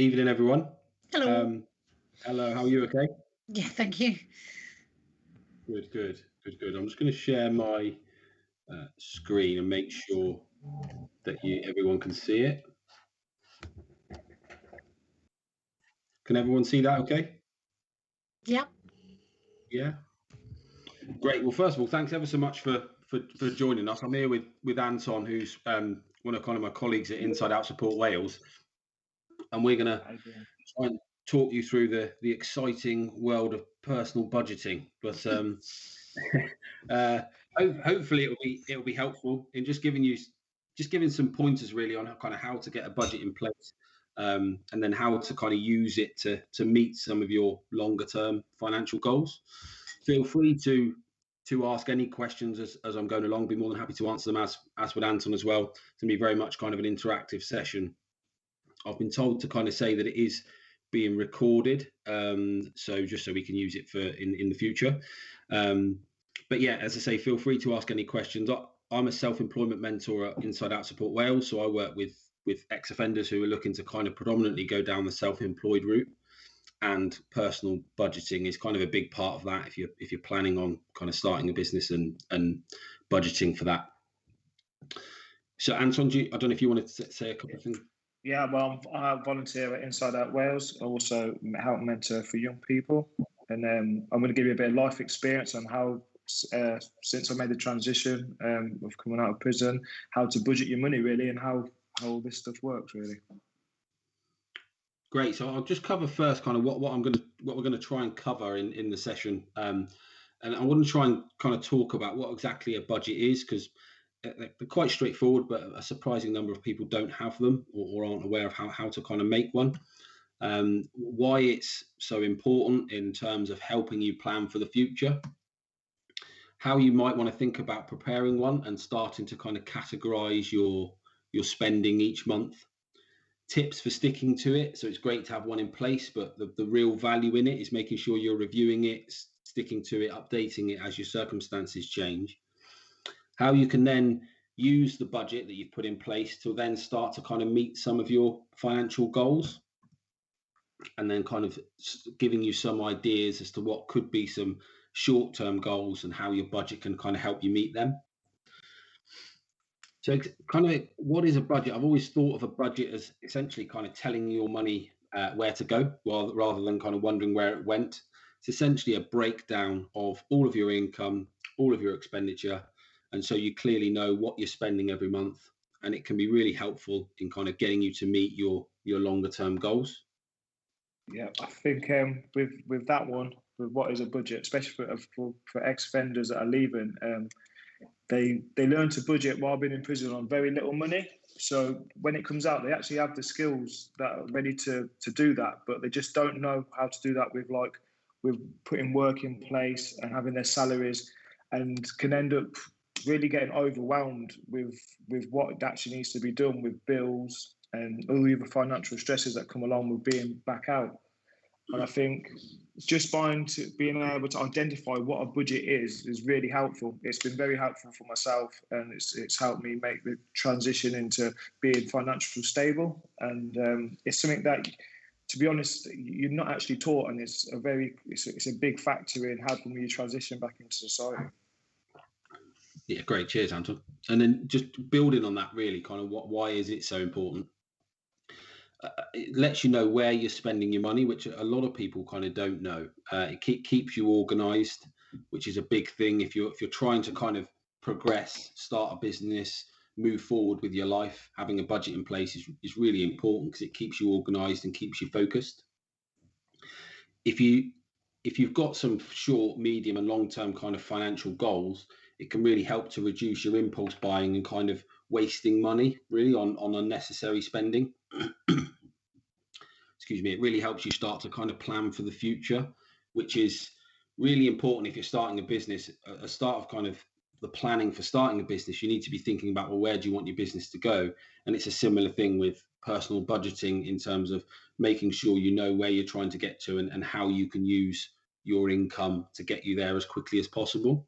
Evening, everyone. Hello. Hello, how are you? Okay. Yeah, thank you. Good, good, good, good. I'm just going to share my screen and make sure that everyone can see it. Can everyone see that? Okay. Yeah. Yeah. Great. Well, first of all, thanks ever so much for joining us. I'm here with Anton, who's one of my colleagues at Inside Out Support Wales, and we're going to try and talk you through the exciting world of personal budgeting. But hopefully it'll be helpful in just giving some pointers really on how to get a budget in place, and then how to kind of use it to meet some of your longer term financial goals. Feel free to ask any questions as I'm going along. Be more than happy to answer them, as with Anton as well. It's going to be very much kind of an interactive session. I've been told to kind of say that it is being recorded, so just so we can use it for in the future. But yeah, as I say, feel free to ask any questions. I'm a self-employment mentor at Inside Out Support Wales, so I work with ex-offenders who are looking to kind of predominantly go down the self-employed route, and personal budgeting is kind of a big part of that if you're planning on kind of starting a business and budgeting for that. So Anton, I don't know if you wanted to say a couple of things. Yeah, well, I volunteer at Inside Out Wales. I also help mentor for young people, and I'm going to give you a bit of life experience on how, since I made the transition of coming out of prison, how to budget your money really, and how all this stuff works really. Great. So I'll just cover first kind of what we're going to try and cover in the session, and I want to try and kind of talk about what exactly a budget is, because they're quite straightforward, but a surprising number of people don't have them or aren't aware of how to kind of make one. Why it's so important in terms of helping you plan for the future, how you might want to think about preparing one and starting to kind of categorize your spending each month, tips for sticking to it. So it's great to have one in place, but the real value in it is making sure you're reviewing it, sticking to it, updating it as your circumstances change. How you can then use the budget that you've put in place to then start to kind of meet some of your financial goals, and then kind of giving you some ideas as to what could be some short-term goals and how your budget can kind of help you meet them. So kind of what is a budget? I've always thought of a budget as essentially kind of telling your money where to go, rather than kind of wondering where it went. It's essentially a breakdown of all of your income, all of your expenditure, and so you clearly know what you're spending every month, and it can be really helpful in kind of getting you to meet your longer term goals. Yeah, I think with that one, with what is a budget, especially for ex-offenders that are leaving, they learn to budget while being in prison on very little money. So when it comes out, they actually have the skills that are ready to do that, but they just don't know how to do that with putting work in place and having their salaries, and can end up really getting overwhelmed with what actually needs to be done with bills and all the other financial stresses that come along with being back out. And I think just being able to identify what a budget is really helpful. It's been very helpful for myself, and it's helped me make the transition into being financially stable. And it's something that, to be honest, you're not actually taught, and it's a big factor in helping you transition back into society. Yeah, great. Cheers, Anton. And then just building on that, really, kind of why is it so important? It lets you know where you're spending your money, which a lot of people kind of don't know. It keeps you organized, which is a big thing. If you're trying to kind of progress, start a business, move forward with your life, having a budget in place is really important, because it keeps you organized and keeps you focused. If you've got some short, medium and long-term kind of financial goals, it can really help to reduce your impulse buying and kind of wasting money really on unnecessary spending. Excuse me. It really helps you start to kind of plan for the future, which is really important if you're starting a business. A start of kind of the planning for starting a business, you need to be thinking about, well, where do you want your business to go? And it's a similar thing with personal budgeting, in terms of making sure you know where you're trying to get to and how you can use your income to get you there as quickly as possible.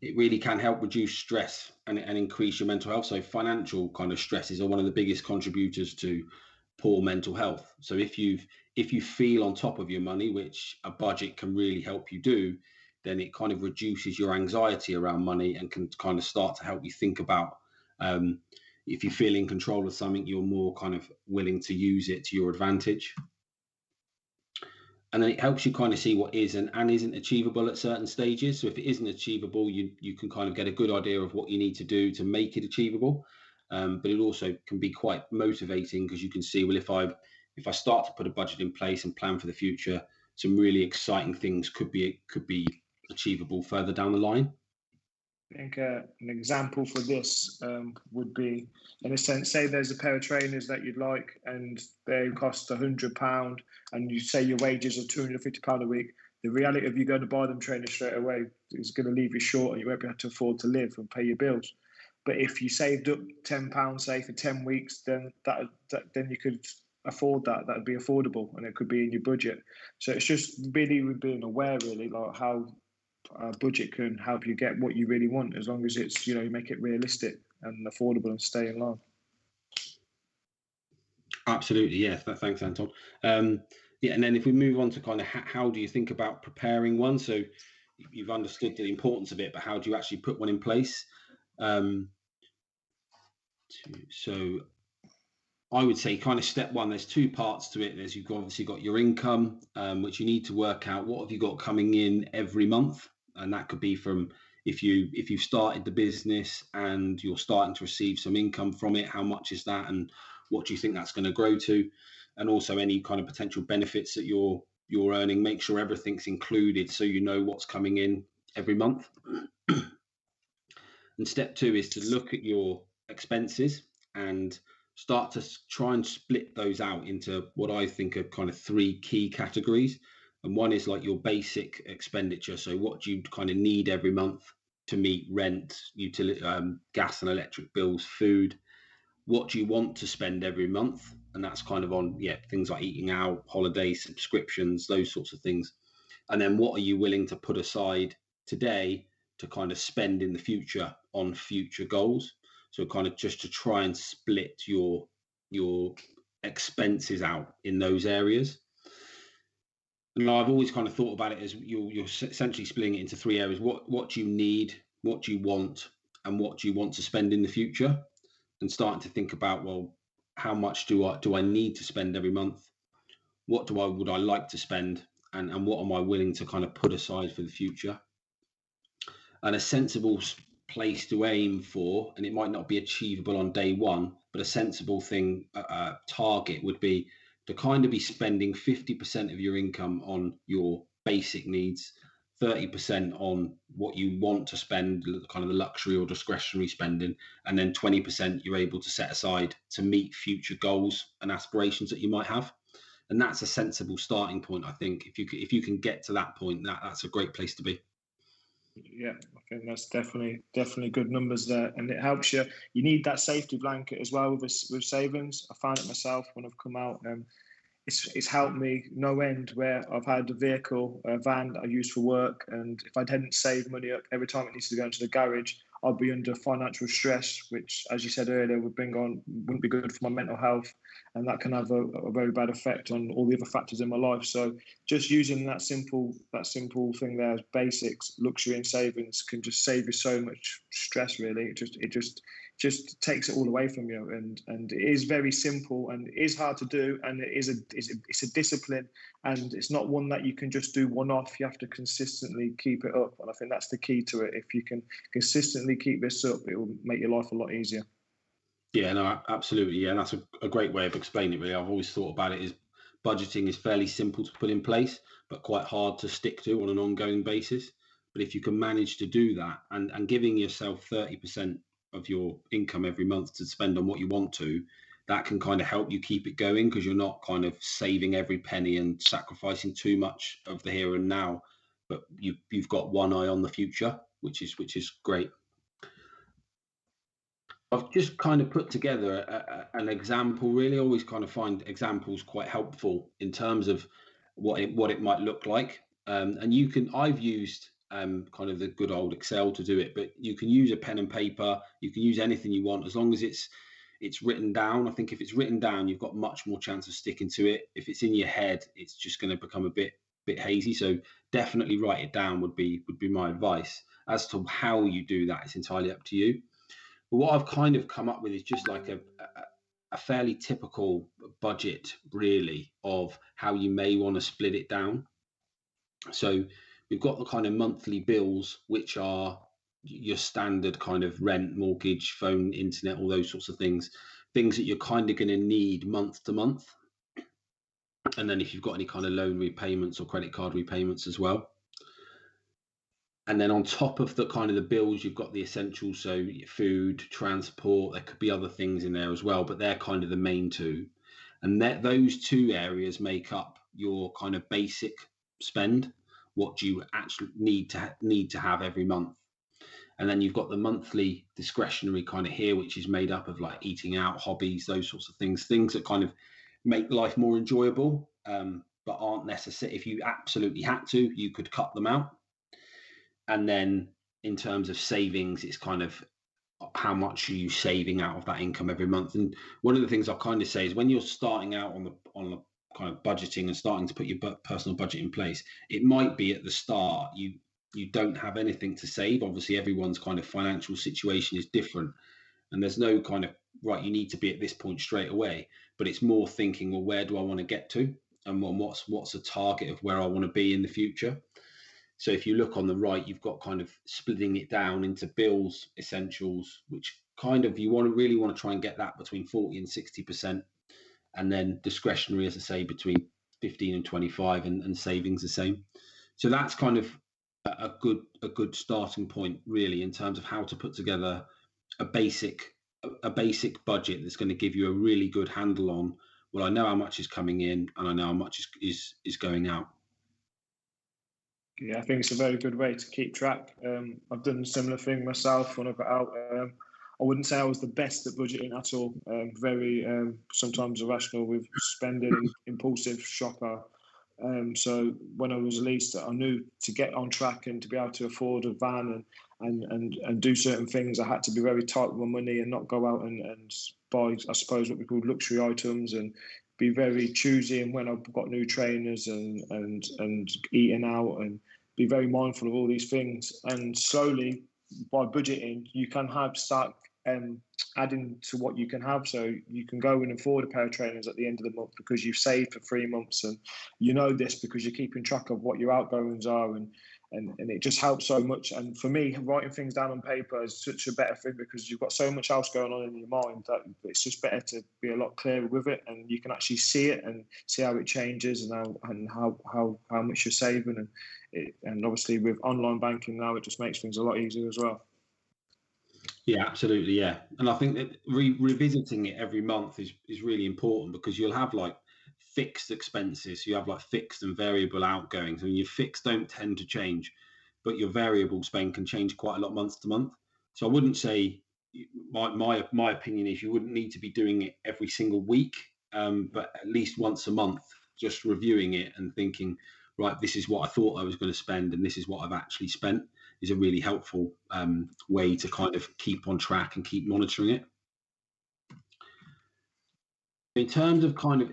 It really can help reduce stress and increase your mental health. So financial kind of stresses are one of the biggest contributors to poor mental health. So if you feel on top of your money, which a budget can really help you do, then it kind of reduces your anxiety around money and can kind of start to help you think about, if you feel in control of something, you're more kind of willing to use it to your advantage. And then it helps you kind of see what is and isn't achievable at certain stages. So if it isn't achievable, you can kind of get a good idea of what you need to do to make it achievable. But it also can be quite motivating, because you can see, well, if I start to put a budget in place and plan for the future, some really exciting things could be achievable further down the line. I think an example for this would be, in a sense, say there's a pair of trainers that you'd like and they cost £100, and you say your wages are £250 a week. The reality of you going to buy them trainers straight away is going to leave you short, and you won't be able to afford to live and pay your bills. But if you saved up £10, say, for 10 weeks, then then you could afford that. That would be affordable, and it could be in your budget. So it's just really being aware, really, like how budget can help you get what you really want, as long as it's, you make it realistic and affordable and stay in line. Absolutely, yeah. Thanks, Anton. Yeah, and then if we move on to kind of how do you think about preparing one? So you've understood the importance of it, but how do you actually put one in place? So I would say kind of step one, there's two parts to it. You've obviously got your income, which you need to work out what have you got coming in every month. And that could be from if you've started the business and you're starting to receive some income from it, how much is that, and what do you think that's going to grow to? And also any kind of potential benefits that you're earning. Make sure everything's included so you know what's coming in every month. And step two is to look at your expenses and start to try and split those out into what I think are kind of three key categories. And one is like your basic expenditure. So what do you kind of need every month to meet rent, utility, gas and electric bills, food? What do you want to spend every month? And that's kind of on, things like eating out, holidays, subscriptions, those sorts of things. And then what are you willing to put aside today to kind of spend in the future on future goals? So kind of just to try and split your expenses out in those areas. And I've always kind of thought about it as you're essentially splitting it into three areas. What do you need, what do you want, and what do you want to spend in the future? And starting to think about, well, how much do I need to spend every month? What would I like to spend? And what am I willing to kind of put aside for the future? And a sensible place to aim for, and it might not be achievable on day one, but a sensible thing, target would be to kind of be spending 50% of your income on your basic needs, 30% on what you want to spend, kind of the luxury or discretionary spending, and then 20% you're able to set aside to meet future goals and aspirations that you might have. And that's a sensible starting point, I think. If you can get to that point, that's a great place to be. Yeah, I think that's definitely good numbers there, and it helps you. You need that safety blanket as well with savings. I found it myself when I've come out. It's helped me no end, where I've had a van that I use for work, and if I hadn't saved money up every time it needs to go into the garage, I'd be under financial stress, which, as you said earlier, wouldn't be good for my mental health, and that can have a very bad effect on all the other factors in my life. So just using that simple thing there as basics, luxury and savings, can just save you so much stress. Really, it just takes it all away from you, and it is very simple, and it is hard to do, and it's a discipline, and it's not one that you can just do one off. You have to consistently keep it up, and I think that's the key to it. If you can consistently keep this up, it will make your life a lot easier. Yeah, no, absolutely. Yeah, and that's a great way of explaining it, really. I've always thought about it as budgeting is fairly simple to put in place, but quite hard to stick to on an ongoing basis. But if you can manage to do that, and giving yourself 30% of your income every month to spend on what you want to, that can kind of help you keep it going, because you're not kind of saving every penny and sacrificing too much of the here and now, but you've got one eye on the future, which is great. I've just kind of put together an example. Really, I always kind of find examples quite helpful in terms of what it might look like. And I've used kind of the good old Excel to do it, but you can use a pen and paper. You can use anything you want, as long as it's it's written down. I think if it's written down, you've got much more chance of sticking to it. If it's in your head, it's just going to become a bit hazy. So definitely write it down would be my advice. As to how you do that, it's entirely up to you. But what I've kind of come up with is just like a fairly typical budget, really, of how you may want to split it down. So we've got the kind of monthly bills, which are your standard kind of rent, mortgage, phone, internet, all those sorts of things that you're kind of going to need month to month. And then if you've got any kind of loan repayments or credit card repayments as well. And then on top of the kind of the bills, you've got the essentials, so food, transport. There could be other things in there as well, but they're kind of the main two. And those two areas make up your kind of basic spend, what you actually need to have every month. And then you've got the monthly discretionary kind of here, which is made up of like eating out, hobbies, those sorts of things that kind of make life more enjoyable, but aren't necessary. If you absolutely had to, you could cut them out. And then in terms of savings, it's kind of how much are you saving out of that income every month. And one of the things I kind of say is when you're starting out on the kind of budgeting and starting to put your personal budget in place, it might be at the start you don't have anything to save. Obviously, everyone's kind of financial situation is different, and there's no kind of right, you need to be at this point straight away. But it's more thinking, well, where do I want to get to, and what's a target of where I want to be in the future. So if you look on the right, you've got kind of splitting it down into bills, essentials, which kind of you really want to try and get that between 40 and 60%, and then discretionary, as I say, between 15 and 25, and savings the same. So that's kind of a good starting point, really, in terms of how to put together a basic budget that's going to give you a really good handle on, well, I know how much is coming in and I know how much is going out. Yeah, I think it's a very good way to keep track. I've done a similar thing myself when I got out. I wouldn't say I was the best at budgeting at all. Very sometimes irrational with spending, impulsive shopper. So when I was released, I knew to get on track and to be able to afford a van and do certain things, I had to be very tight with my money and not go out and buy, I suppose, what we call luxury items, and be very choosy. And when I've got new trainers and eating out, and be very mindful of all these things. And slowly, by budgeting, you can start adding to what you can have. So you can go and afford a pair of trainers at the end of the month because you've saved for 3 months, and you know this because you're keeping track of what your outgoings are, and it just helps so much. And for me, writing things down on paper is such a better thing because you've got so much else going on in your mind that it's just better to be a lot clearer with it, and you can actually see it and see how it changes and how much you're saving. And obviously with online banking now, it just makes things a lot easier as well. Yeah, absolutely. Yeah. And I think that revisiting it every month is really important, because you'll have like fixed expenses. You have like fixed and variable outgoings, and your fixed don't tend to change, but your variable spend can change quite a lot month to month. So I wouldn't say, my opinion is you wouldn't need to be doing it every single week, but at least once a month, just reviewing it and thinking, right, this is what I thought I was going to spend and this is what I've actually spent, is a really helpful way to kind of keep on track and keep monitoring it. In terms of kind of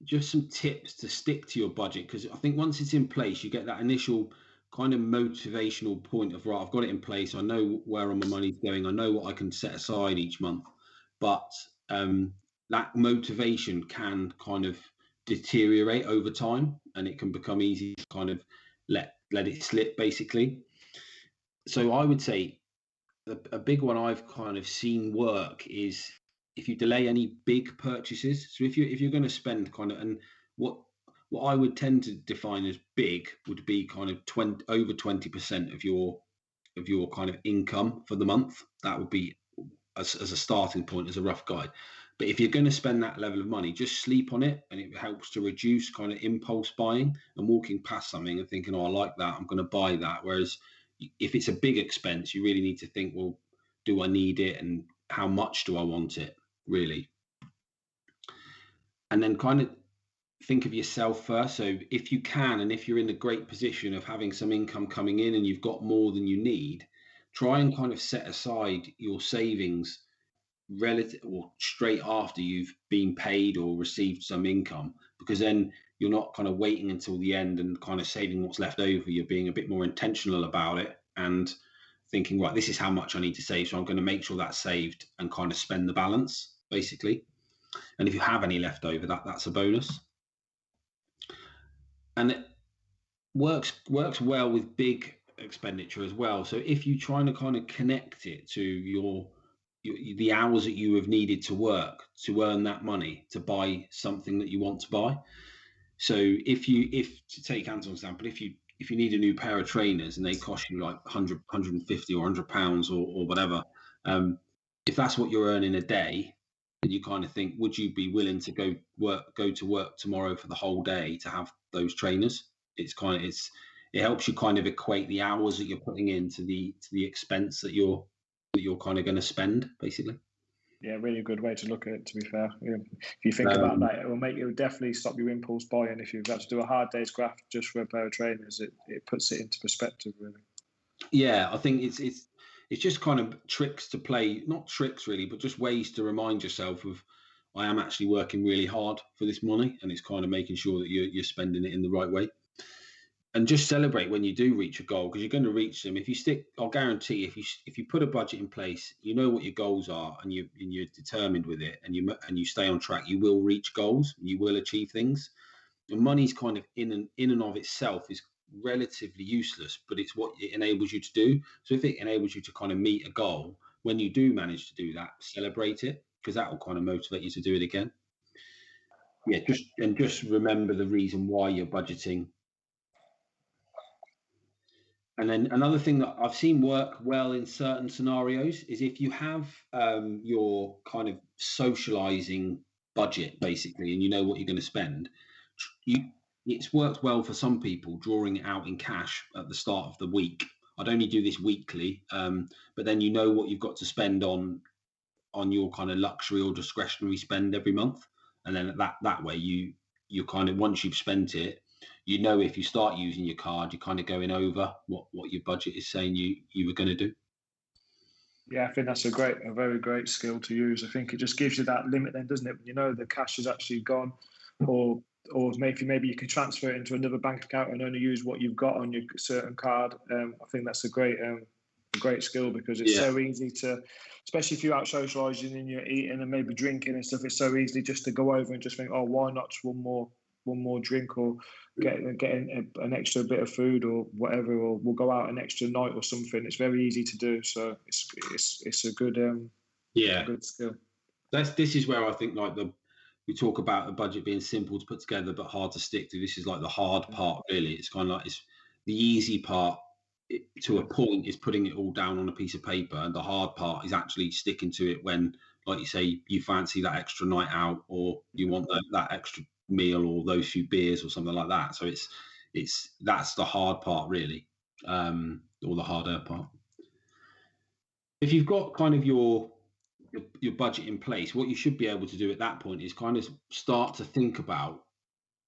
just some tips to stick to your budget, because I think once it's in place, you get that initial kind of motivational point of, right, I've got it in place, I know where my money's going, I know what I can set aside each month. But that motivation can kind of deteriorate over time, and it can become easy to kind of let it slip, basically. So I would say a big one I've kind of seen work is if you delay any big purchases. So if you're going to spend kind of, and what I would tend to define as big would be kind of over 20% of your kind of income for the month. That would be as a starting point, as a rough guide. But if you're going to spend that level of money, just sleep on it, and it helps to reduce kind of impulse buying and walking past something and thinking, oh, I like that, I'm going to buy that. Whereas if it's a big expense, you really need to think, well, do I need it, and how much do I want it, really? And then kind of think of yourself first. So if you can, and if you're in a great position of having some income coming in and you've got more than you need, try and kind of set aside your savings relative or straight after you've been paid or received some income, because then you're not kind of waiting until the end and kind of saving what's left over. You're being a bit more intentional about it and thinking, right, this is how much I need to save, so I'm going to make sure that's saved and kind of spend the balance, basically. And if you have any left over, that's a bonus. And it works well with big expenditure as well. So if you're trying to kind of connect it to the hours that you have needed to work to earn that money to buy something that you want to buy. So if to take Anton's example, if you need a new pair of trainers and they cost you like 100, 150 or £100 or whatever, if that's what you're earning a day, then you kind of think, would you be willing to go to work tomorrow for the whole day to have those trainers? It helps you kind of equate the hours that you're putting into the expense that you're kind of going to spend, basically. Yeah, really good way to look at it, to be fair. Yeah. If you think about that, it will definitely stop your impulse buying. If you've got to do a hard day's graft just for a pair of trainers, it puts it into perspective, really. Yeah, I think it's just kind of tricks to play, not tricks really, but just ways to remind yourself of, I am actually working really hard for this money, and it's kind of making sure that you're spending it in the right way. And just celebrate when you do reach a goal, because you're going to reach them. If you stick, I'll guarantee, if you put a budget in place, you know what your goals are, and you're determined with it, and you stay on track, you will reach goals, you will achieve things. And money's kind of in and of itself is relatively useless, but it's what it enables you to do. So if it enables you to kind of meet a goal, when you do manage to do that, celebrate it, because that will kind of motivate you to do it again. Yeah, just remember the reason why you're budgeting. And then another thing that I've seen work well in certain scenarios is if you have your kind of socializing budget, basically, and you know what you're going to spend, it's worked well for some people drawing it out in cash at the start of the week. I'd only do this weekly, but then you know what you've got to spend on your kind of luxury or discretionary spend every month. And then that way you kind of, once you've spent it, you know, if you start using your card, you're kind of going over what your budget is saying you were going to do. Yeah, I think that's a very great skill to use. I think it just gives you that limit then, doesn't it? When you know the cash is actually gone, or maybe you can transfer it into another bank account and only use what you've got on your certain card. I think that's a great skill, because it's so easy to, especially if you're out socialising and you're eating and maybe drinking and stuff, it's so easy just to go over and just think, oh, why not just one more drink, or get an extra bit of food or whatever, or we'll go out an extra night or something. It's very easy to do, so it's a good good skill. This is where I think, like, we talk about the budget being simple to put together but hard to stick to. This is like the hard part, really. It's kind of like, it's the easy part to a point is putting it all down on a piece of paper, and the hard part is actually sticking to it when, like you say, you fancy that extra night out, or you want that extra meal or those few beers or something like that. So that's the hard part, really, or the harder part. If you've got kind of your budget in place, what you should be able to do at that point is kind of start to think about,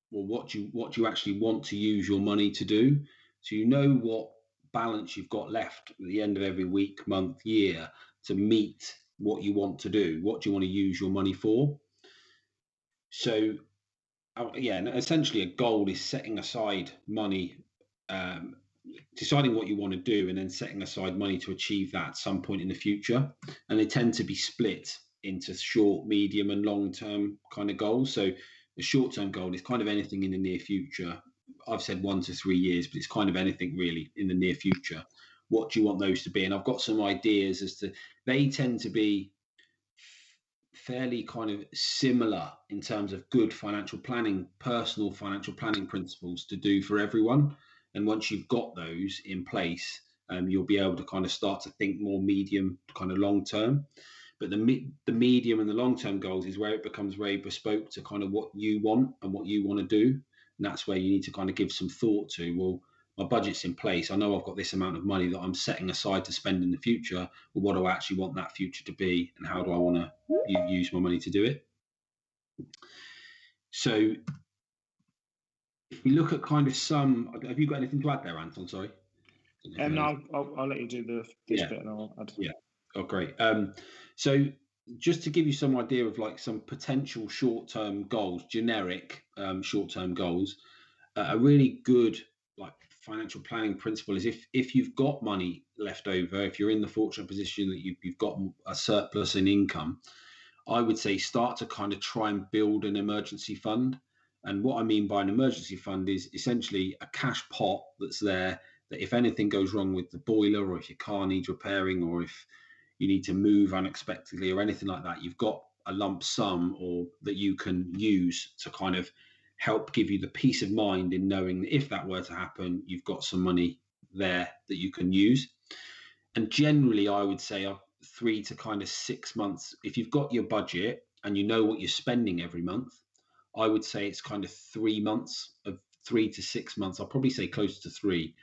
well, what you actually want to use your money to do. So you know what balance you've got left at the end of every week, month, year to meet what you want to do. What do you want to use your money for? So and essentially a goal is setting aside money, deciding what you want to do, and then setting aside money to achieve that at some point in the future. And they tend to be split into short, medium, and long-term kind of goals. So the short-term goal is kind of anything in the near future. I've said 1 to 3 years, but it's kind of anything really in the near future. What do you want those to be? And I've got some ideas as to, they tend to be fairly kind of similar in terms of good financial planning, personal financial planning principles to do for everyone. And once you've got those in place, you'll be able to kind of start to think more medium, kind of long term. But the medium and the long term goals is where it becomes very bespoke to kind of what you want and what you want to do. And that's where you need to kind of give some thought to, well, my budget's in place. I know I've got this amount of money that I'm setting aside to spend in the future. Well, what do I actually want that future to be? And how do I want to use my money to do it? So if we look at kind of have you got anything to add there, Anton? Sorry. No, I'll let you do this bit and I'll add. Yeah. Oh, great. So just to give you some idea of like some potential short-term goals, generic short-term goals, a really good like financial planning principle is if you've got money left over, if you're in the fortunate position that you've got a surplus in income, I would say start to kind of try and build an emergency fund. And what I mean by an emergency fund is essentially a cash pot that's there that if anything goes wrong with the boiler, or if your car needs repairing, or if you need to move unexpectedly or anything like that, you've got a lump sum or that you can use to kind of help give you the peace of mind in knowing that if that were to happen, you've got some money there that you can use. And generally, I would say 3 to kind of 6 months. If you've got your budget and you know what you're spending every month, I would say it's kind of 3 months of 3 to 6 months. I'll probably say close to three.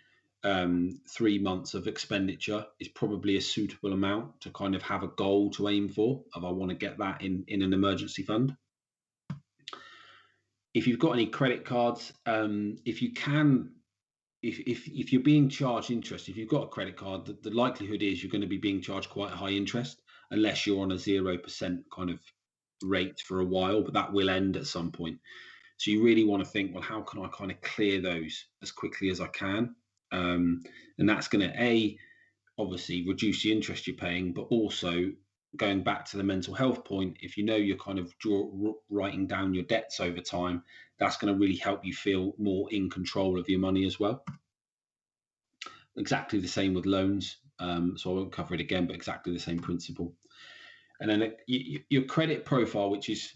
3 months of expenditure is probably a suitable amount to kind of have a goal to aim for. If I want to get that in an emergency fund. If you've got any credit cards, if you can, if you're being charged interest, if you've got a credit card, the likelihood is you're going to be being charged quite a high interest, unless you're on a 0% kind of rate for a while, but that will end at some point. So you really want to think, well, how can I kind of clear those as quickly as I can? And that's going to obviously reduce the interest you're paying, but also going back to the mental health point, if you know you're kind of writing down your debts over time, that's going to really help you feel more in control of your money as well. Exactly the same with loans. So I won't cover it again, but exactly the same principle. And then your credit profile, which is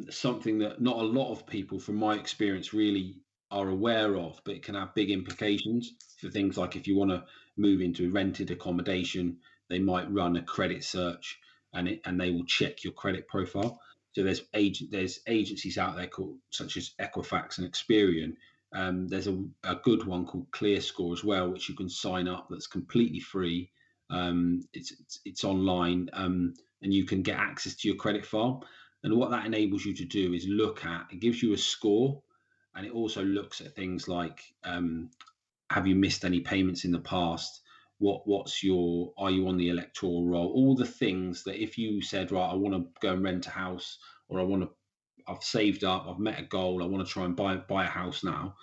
something that not a lot of people, from my experience, really are aware of, but it can have big implications for things like if you want to move into rented accommodation, they might run a credit search and they will check your credit profile. So there's agencies out there such as Equifax and Experian. There's a good one called ClearScore as well, which you can sign up. That's completely free. It's online, and you can get access to your credit file. And what that enables you to do is it gives you a score, and it also looks at things like, have you missed any payments in the past? Are you on the electoral roll? All the things that if you said, right, I want to go and rent a house, or I've saved up, I've met a goal, I want to try and buy a house now.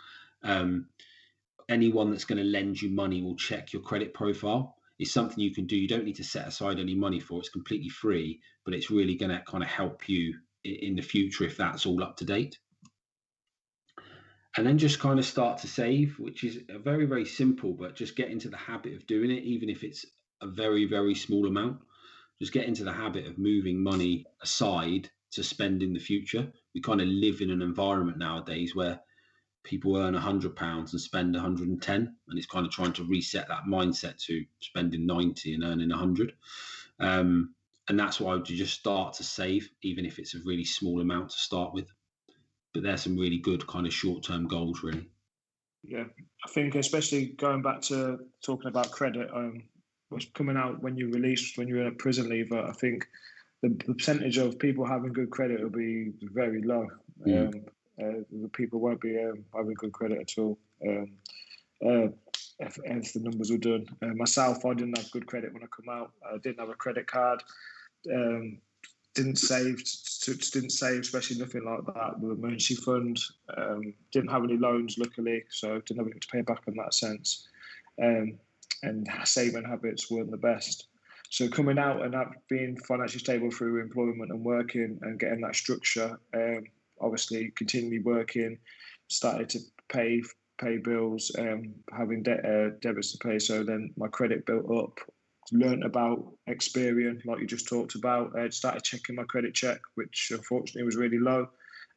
Anyone that's going to lend you money will check your credit profile. It's something you can do. You don't need to set aside any money for. It's completely free, but it's really going to kind of help you in the future if that's all up to date. And then just kind of start to save, which is a very, very simple, but just get into the habit of doing it, even if it's a very, very small amount. Just get into the habit of moving money aside to spend in the future. We kind of live in an environment nowadays where people earn £100 and spend 110, and it's kind of trying to reset that mindset to spending 90 and earning 100. And that's why I would just start to save, even if it's a really small amount to start with. But there's some really good kind of short-term goals, really. Yeah, I think especially going back to talking about credit, what's coming out when you're released, when you're a prison leaver, I think the percentage of people having good credit will be very low. The people won't be having good credit at all. If the numbers were done. Myself, I didn't have good credit when I come out. I didn't have a credit card. Didn't save, especially nothing like that. The emergency fund, didn't have any loans, luckily, so didn't have anything to pay back in that sense. And saving habits weren't the best. So coming out and being financially stable through employment and working and getting that structure, obviously continually working, started to pay bills, having debits to pay. So then my credit built up. Learned about Experian, like you just talked about. Started checking my credit check, which unfortunately was really low.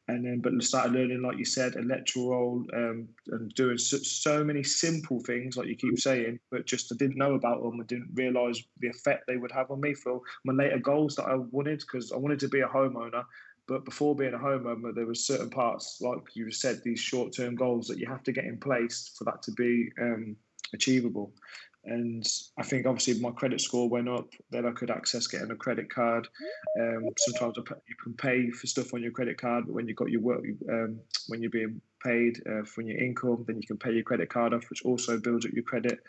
And then, but started learning, like you said, electoral roll, and doing so many simple things, like you keep saying, but just I didn't know about them. I didn't realise the effect they would have on me for my later goals that I wanted, because I wanted to be a homeowner. But before being a homeowner, there were certain parts, like you said, these short-term goals that you have to get in place for that to be achievable. And I think obviously my credit score went up. Then I could access getting a credit card. Sometimes you can pay for stuff on your credit card, but when you've got your work, when you're being paid from your income, then you can pay your credit card off, which also builds up your credit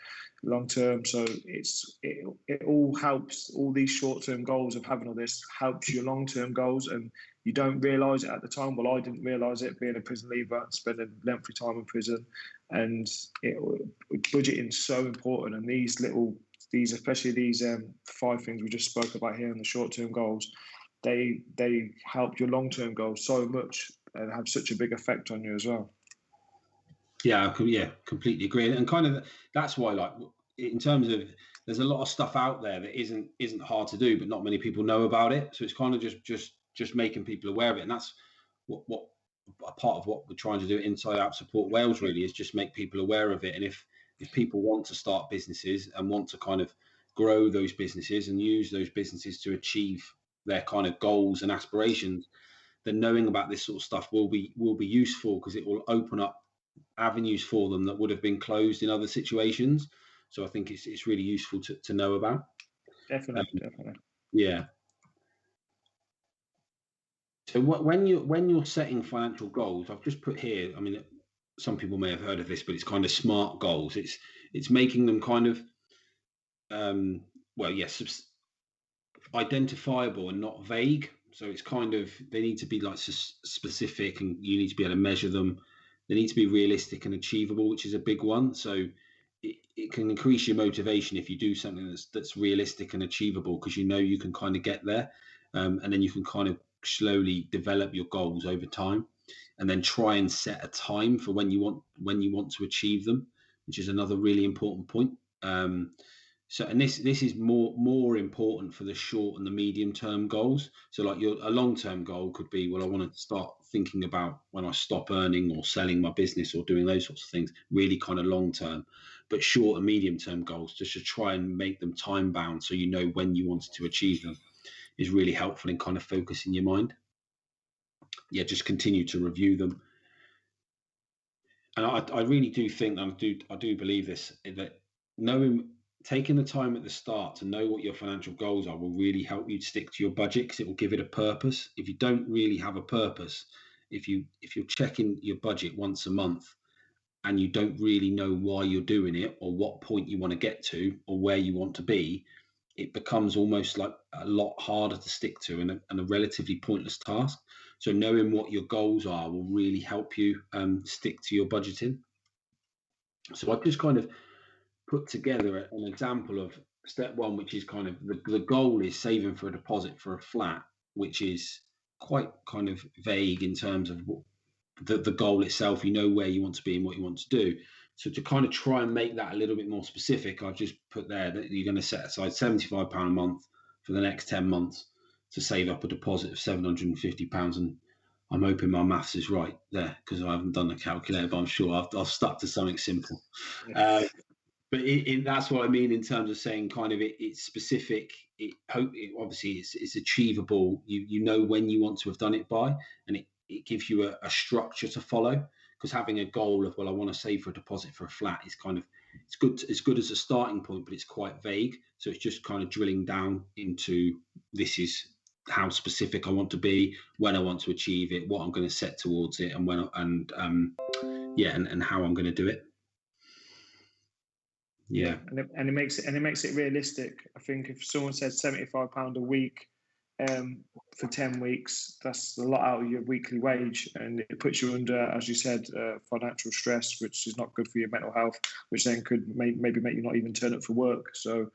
long term. So it all helps. All these short term goals of having all this helps your long term goals, and you don't realise it at the time. Well, I didn't realise it being a prison leaver, spending lengthy time in prison, and budgeting is so important. And especially these 5 things we just spoke about here in the short term goals, they help your long term goals so much and have such a big effect on you as well. Yeah, completely agree. And kind of that's why, like, in terms of, there's a lot of stuff out there that isn't hard to do, but not many people know about it. So it's kind of just making people aware of it, and that's what a part of what we're trying to do at Inside Out Support Wales really is, just make people aware of it. And if people want to start businesses and want to kind of grow those businesses and use those businesses to achieve their kind of goals and aspirations, then knowing about this sort of stuff will be useful, because it will open up avenues for them that would have been closed in other situations. So I think it's really useful to know about. Definitely. Yeah. So when you're setting financial goals, I've just put here, I mean, some people may have heard of this, but it's kind of SMART goals. It's making them kind of identifiable and not vague. So it's kind of, they need to be like specific, and you need to be able to measure them. They need to be realistic and achievable, which is a big one. So it can increase your motivation if you do something that's realistic and achievable, because you know you can kind of get there, and then you can kind of slowly develop your goals over time, and then try and set a time for when you want to achieve them, which is another really important point. So, and this is more important for the short and the medium term goals. So like a long term goal could be, well, I want to start thinking about when I stop earning or selling my business or doing those sorts of things, really kind of long term. But short and medium term goals, just to try and make them time bound, so you know when you wanted to achieve them, is really helpful in kind of focusing your mind. Yeah, just continue to review them. And I really do think, I do believe this, that taking the time at the start to know what your financial goals are will really help you stick to your budget, because it will give it a purpose. If you don't really have a purpose, if you're checking your budget once a month and you don't really know why you're doing it, or what point you want to get to, or where you want to be, it becomes almost like a lot harder to stick to, and a relatively pointless task. So knowing what your goals are will really help you stick to your budgeting. So I've just kind of put together an example of step one, which is kind of the goal is saving for a deposit for a flat, which is quite kind of vague in terms of the goal itself. You know where you want to be and what you want to do. So to kind of try and make that a little bit more specific, I've just put there that you're going to set aside £75 a month for the next 10 months to save up a deposit of £750. And I'm hoping my maths is right there, because I haven't done the calculator, but I'm sure I've stuck to something simple. Yeah. But that's what I mean in terms of saying kind of it's specific. Obviously it's achievable. You know when you want to have done it by, and it gives you a structure to follow. Because having a goal of, well, I want to save for a deposit for a flat is kind of, it's good as a starting point, but it's quite vague. So it's just kind of drilling down into, this is how specific I want to be, when I want to achieve it, what I'm going to set towards it, and and how I'm going to do it. Yeah, and it makes it realistic. I think if someone said £75 a week for 10 weeks, that's a lot out of your weekly wage, and it puts you under, as you said, financial stress, which is not good for your mental health, which then could maybe make you not even turn up for work. So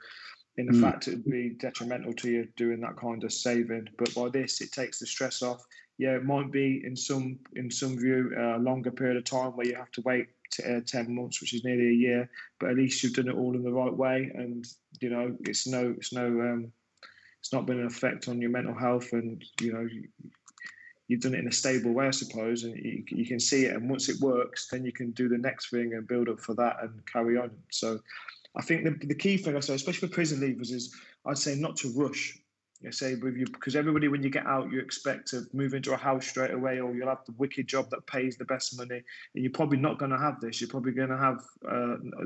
in fact, it would be detrimental to you doing that kind of saving. But by this, it takes the stress off. Yeah, it might be in some view a longer period of time where you have to wait 10 months, which is nearly a year, but at least you've done it all in the right way, and you know it's not been an effect on your mental health, and you know you've done it in a stable way, I suppose, and you can see it, and once it works, then you can do the next thing and build up for that and carry on. So I think the key thing, I say, especially for prison leavers, is I'd say not to rush. You say with you, because everybody, when you get out, you expect to move into a house straight away, or you'll have the wicked job that pays the best money, and you're probably not going to have this. You're probably going to have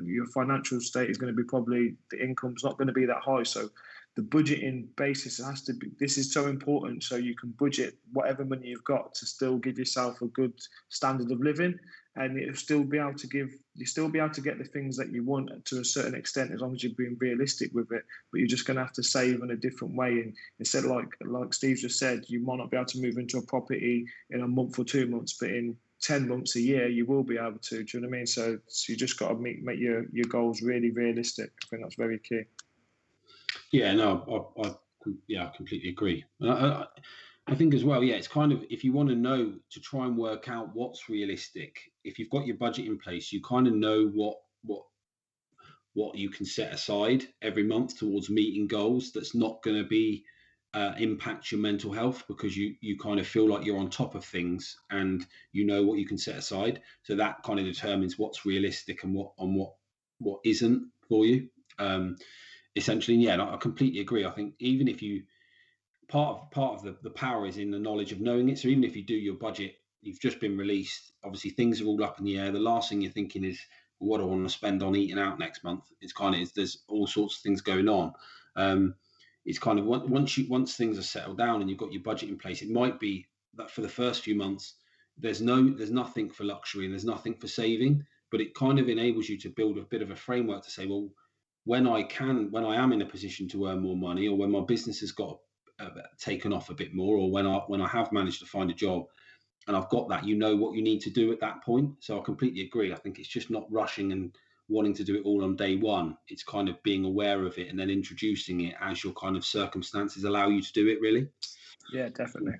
your financial state is going to be probably, the income's not going to be that high. So the budgeting basis has to be. This is so important, so you can budget whatever money you've got to still give yourself a good standard of living, and you'll still be able to get the things that you want to a certain extent, as long as you're being realistic with it. But you're just going to have to save in a different way. And instead, like Steve just said, you might not be able to move into a property in a month or 2 months, but in 10 months, a year, you will be able to. Do you know what I mean? So you just got to make your goals really realistic. I think that's very key. Yeah, no, I completely agree. I think as well, yeah, it's kind of, if you want to know, to try and work out what's realistic, if you've got your budget in place, you kind of know what you can set aside every month towards meeting goals. That's not going to be impact your mental health, because you kind of feel like you're on top of things and you know what you can set aside. So that kind of determines what's realistic and what isn't for you. Essentially, yeah, and I completely agree. I think even if you, part of the power is in the knowledge of knowing it. So even if you do your budget, you've just been released, obviously things are all up in the air. The last thing you're thinking is, well, what do I want to spend on eating out next month? It's kind of, there's all sorts of things going on. It's kind of, once things are settled down and you've got your budget in place, it might be that for the first few months there's nothing for luxury and there's nothing for saving, but it kind of enables you to build a bit of a framework to say, well, when I am in a position to earn more money, or when my business has got taken off a bit more, or when I have managed to find a job and I've got that, you know what you need to do at that point. So I completely agree. I think it's just not rushing and wanting to do it all on day one. It's kind of being aware of it and then introducing it as your kind of circumstances allow you to do it, really. Yeah, definitely.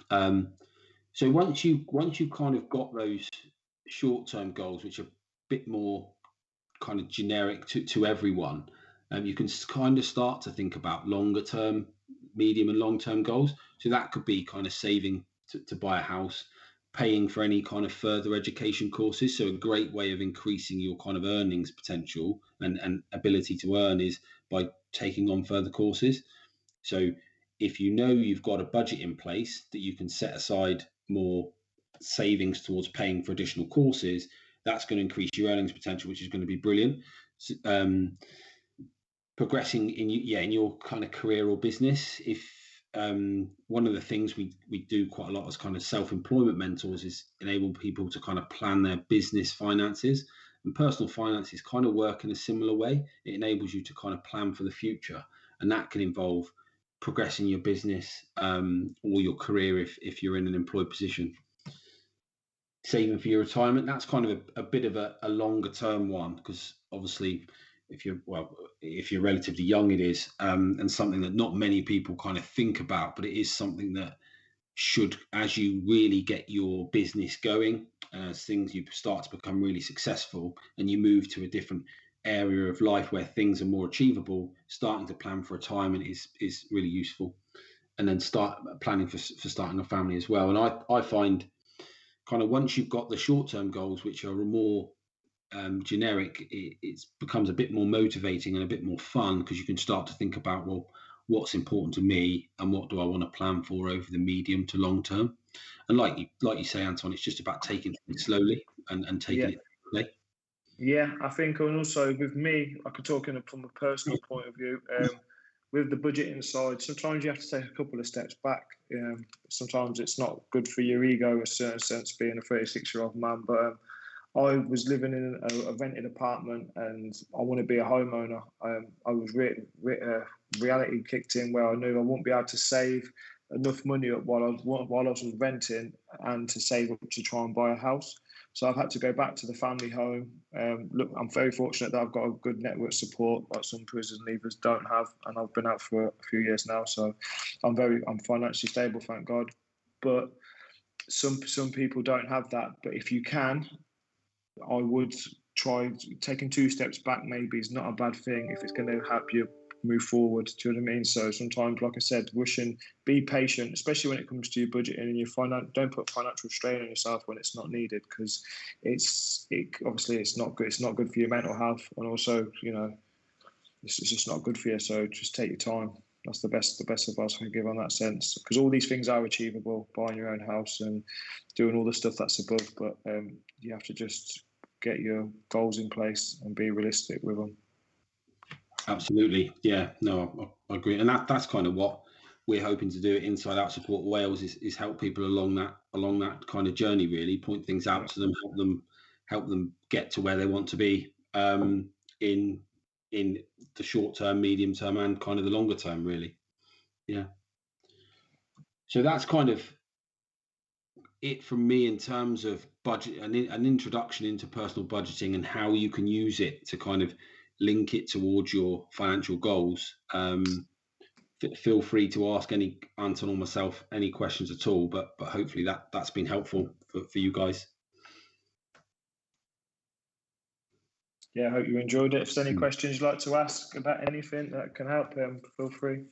So once you kind of got those short-term goals, which are a bit more kind of generic to everyone, you can kind of start to think about longer term, medium and long term goals. So that could be kind of saving to buy a house, paying for any kind of further education courses. So a great way of increasing your kind of earnings potential and ability to earn is by taking on further courses. So if you know you've got a budget in place that you can set aside more savings towards paying for additional courses, that's going to increase your earnings potential, which is going to be brilliant. Progressing in your kind of career or business, if one of the things we do quite a lot as kind of self-employment mentors is enable people to kind of plan their business finances, and personal finances kind of work in a similar way. It enables you to kind of plan for the future, and that can involve progressing your business or your career if you're in an employed position. Saving for your retirement, that's kind of a bit of a longer term one, because obviously if you're relatively young, it is, and something that not many people kind of think about, but it is something that should, as you really get your business going, as things you start to become really successful and you move to a different area of life where things are more achievable, starting to plan for retirement is really useful. And then start planning for starting a family as well. And I find kind of once you've got the short-term goals, which are more generic, it becomes a bit more motivating and a bit more fun, because you can start to think about, well, what's important to me and what do I want to plan for over the medium to long term. And like you say, Anton, it's just about taking things slowly and taking it slowly. Yeah, I think, and also with me, I could talk from a personal point of view. With the budgeting side, sometimes you have to take a couple of steps back. Sometimes it's not good for your ego, in a certain sense, being a 36-year-old man. But I was living in a rented apartment, and I want to be a homeowner. I was reality kicked in, where I knew I wouldn't be able to save enough money while I was renting, and to save up to try and buy a house. So I've had to go back to the family home. Look, I'm very fortunate that I've got a good network support, like some prison leavers don't have, and I've been out for a few years now, so I'm financially stable, thank God. But some people don't have that. But if you can, I would try taking 2 steps back. Maybe is not a bad thing if it's going to help you move forward. Do you know what I mean? So sometimes, like I said, be patient, especially when it comes to your budgeting and your finance. Don't put financial strain on yourself when it's not needed, because obviously it's not good. It's not good for your mental health, and also it's just not good for you. So just take your time. That's the best advice I can give on that sense, because all these things are achievable, buying your own house and doing all the stuff that's above, but you have to just get your goals in place and be realistic with them. Absolutely, yeah, no, I agree, and that's kind of what we're hoping to do at Inside Out Support Wales is help people along that kind of journey, really point things out to them, help them get to where they want to be in the short term, medium term, and kind of the longer term, really. Yeah. So that's kind of it from me in terms of budget, an introduction into personal budgeting and how you can use it to kind of link it towards your financial goals. Feel free to ask any Anton or myself any questions at all, but hopefully that's been helpful for you guys. Yeah, I hope you enjoyed it. If there's any questions you'd like to ask about anything that can help, feel free.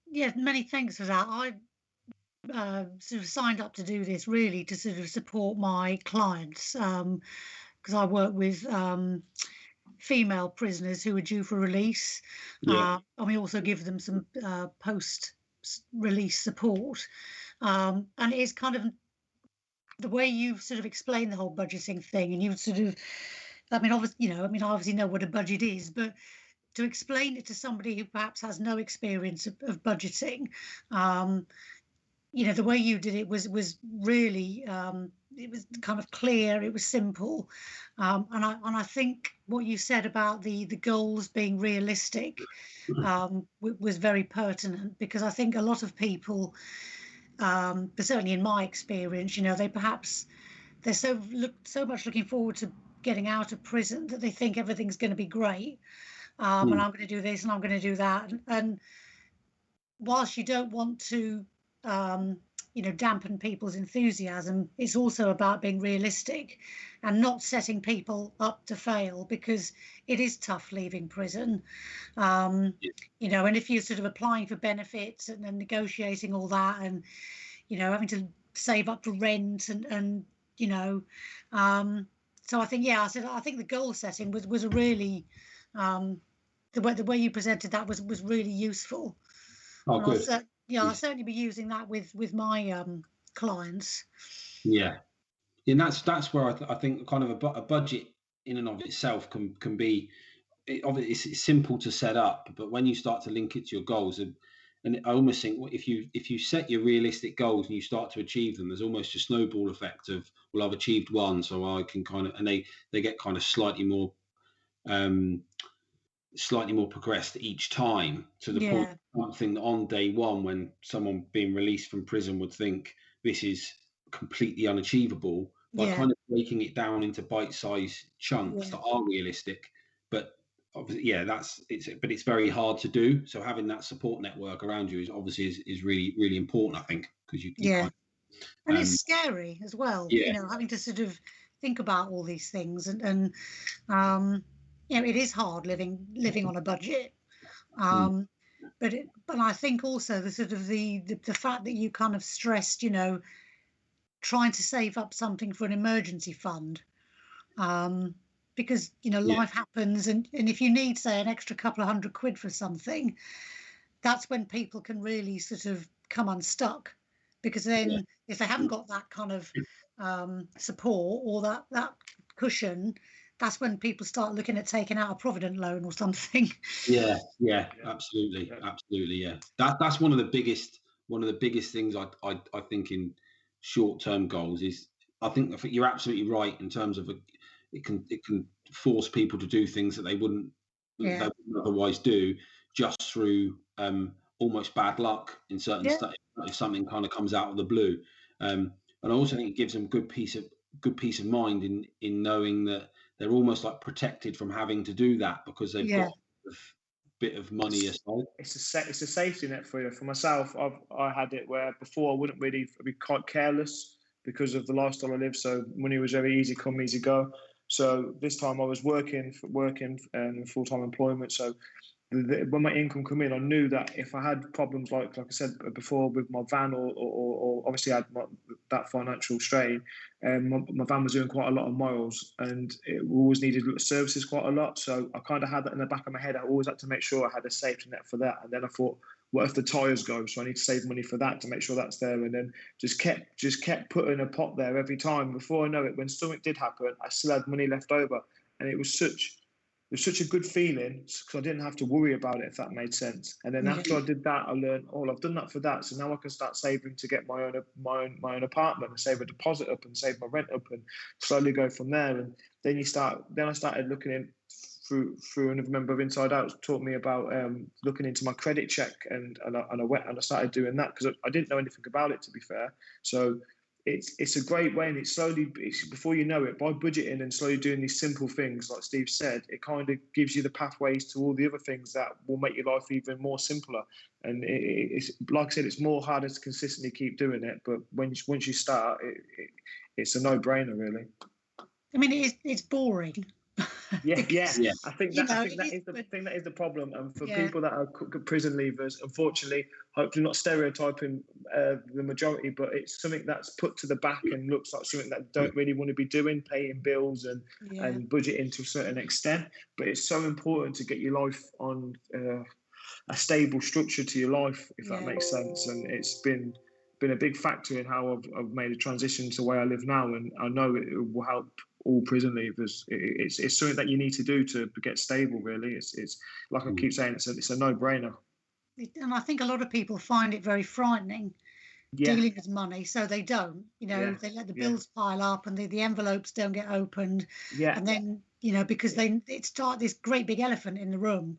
Yeah, many thanks for that. I sort of signed up to do this really to sort of support my clients, because I work with female prisoners who are due for release, and we also give them some post-release support. And it's kind of the way you've sort of explained the whole budgeting thing, and you sort of, I mean, obviously, I obviously know what a budget is, but to explain it to somebody who perhaps has no experience of budgeting, the way you did it was really, it was kind of clear, it was simple, and I think what you said about the goals being realistic was very pertinent, because I think a lot of people, but certainly in my experience, they're so much looking forward to getting out of prison that they think everything's going to be great, and I'm going to do this and I'm going to do that, and whilst you don't want to dampen people's enthusiasm, it's also about being realistic and not setting people up to fail, because it is tough leaving prison. And if you're sort of applying for benefits and then negotiating all that, and having to save up for rent and so I think, I think the goal setting was a really the way you presented that was really useful. Oh, good. I'll certainly be using that with my clients. Yeah, and that's where I think kind of a budget in and of itself can be. Obviously, it's simple to set up, but when you start to link it to your goals, and I almost think if you set your realistic goals and you start to achieve them, there's almost a snowball effect of, well, I've achieved one, so I can kind of, and they get kind of slightly more progressed each time, to the point something on day one when someone being released from prison would think this is completely unachievable, by kind of breaking it down into bite-sized chunks that are realistic. But obviously, but it's very hard to do. So having that support network around you is really, really important, I think, because you and it's scary as well. Having to sort of think about all these things, and it is hard living on a budget. But I think also the sort of the fact that you kind of stressed, trying to save up something for an emergency fund, because life happens, and if you need, say, an extra couple of £100 for something, that's when people can really sort of come unstuck, because then if they haven't got that kind of support or that cushion, that's when people start looking at taking out a Provident loan or something. Yeah, absolutely. Yeah, that's one of the biggest things I think in short-term goals is, I think you're absolutely right in terms of it can force people to do things that they wouldn't otherwise do, just through almost bad luck in certain stuff, if something kind of comes out of the blue. And I also think it gives them good peace of mind in knowing that they're almost like protected from having to do that, because they've got a bit of money aside. It's a safety net for you. For myself, I had it where before I wouldn't really be quite careless because of the lifestyle I lived. So money was very easy come, easy go. So this time I was working full-time employment. So when my income come in, I knew that if I had problems like I said before with my van, or obviously I had that financial strain, my van was doing quite a lot of miles, and it always needed services quite a lot. So I kind of had that in the back of my head. I always had to make sure I had a safety net for that. And then I thought, what if the tyres go? So I need to save money for that to make sure that's there. And then just kept putting a pot there every time. Before I know it, when something did happen, I still had money left over, and it was such a good feeling because I didn't have to worry about it, if that made sense. And then after I did that, I learned, oh, I've done that for that, so now I can start saving to get my own apartment and save a deposit up and save my rent up and slowly go from there. And then I started looking in through another member of Inside Out taught me about looking into my credit check, and I started doing that because I didn't know anything about it, to be fair. So it's a great way, and it's before you know it, by budgeting and slowly doing these simple things, like Steve said, it kind of gives you the pathways to all the other things that will make your life even more simpler. And it's like I said, it's more harder to consistently keep doing it, but once you start, it's a no-brainer, really. I mean, it's boring. Yeah. I think that is the problem. And for people that are prison leavers, unfortunately, hopefully not stereotyping the majority, but it's something that's put to the back and looks like something that don't really want to be doing, paying bills and budgeting to a certain extent. But it's so important to get your life on a stable structure to your life, if that makes sense. And it's been a big factor in how I've made a transition to the way I live now, and I know it will help all prison leavers. It's something that you need to do to get stable, really. It's like I keep saying, it's a no-brainer. And I think a lot of people find it very frightening dealing with money, so they don't. They let the bills pile up and the envelopes don't get opened. And then because it starts this great big elephant in the room.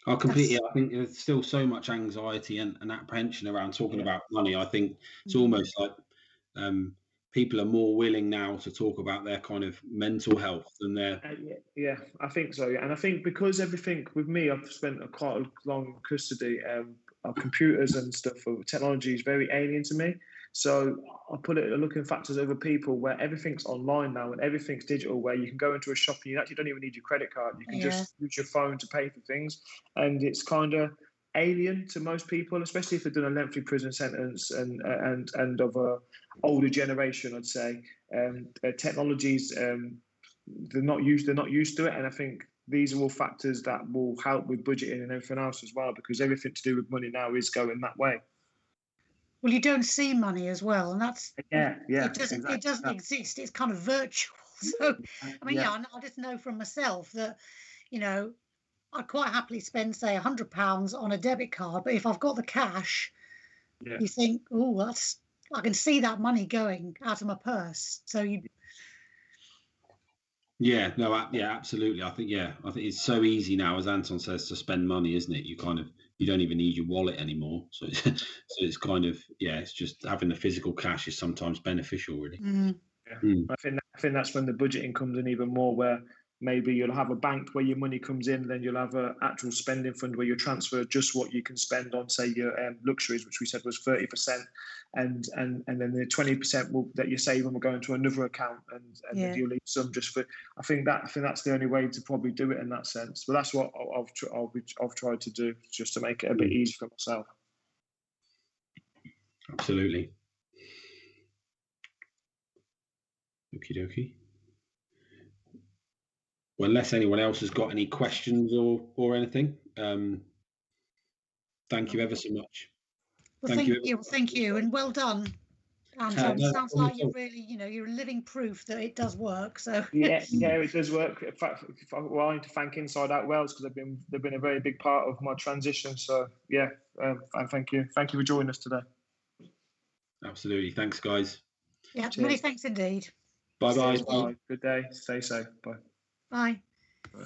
I completely. I think there's still so much anxiety and apprehension around talking about money. I think it's almost like people are more willing now to talk about their kind of mental health than their. I think so. And I think because everything with me, I've spent quite a long custody. Our computers and stuff, technology is very alien to me. So I look in factors over people where everything's online now and everything's digital, where you can go into a shop and you actually don't even need your credit card. You can just use your phone to pay for things. And it's kind of alien to most people, especially if they've done a lengthy prison sentence and of a older generation, I'd say. Technologies, they're not used to it. And I think these are all factors that will help with budgeting and everything else as well, because everything to do with money now is going that way. Well, you don't see money as well, and that's it doesn't exist. It's kind of virtual. So I mean, I just know from myself that I'd quite happily spend, say, £100 on a debit card, but if I've got the cash, you think, oh, I can see that money going out of my purse. So you. Absolutely. I think it's so easy now, as Anton says, to spend money, isn't it? You don't even need your wallet anymore. So it's kind of it's just having the physical cash is sometimes beneficial, really. I think that's when the budgeting comes in even more, where maybe you'll have a bank where your money comes in, then you'll have an actual spending fund where you transfer just what you can spend on, say, your luxuries, which we said was 30%, and then the 20% that you save will go into another account, and then you'll leave some just for. I think that's the only way to probably do it in that sense. But that's what I've tried to do, just to make it a bit easier for myself. Absolutely. Okie dokie. Well, unless anyone else has got any questions or anything, thank you ever so much. Well, thank you, and well done, Anton. Sounds like you're really, you're living proof that it does work. So it does work. In fact, I need to thank Inside Out Wales because they've been a very big part of my transition. So and thank you for joining us today. Absolutely, thanks, guys. Yeah, many thanks indeed. Bye. Good day. Stay safe. Bye. Bye. Bye.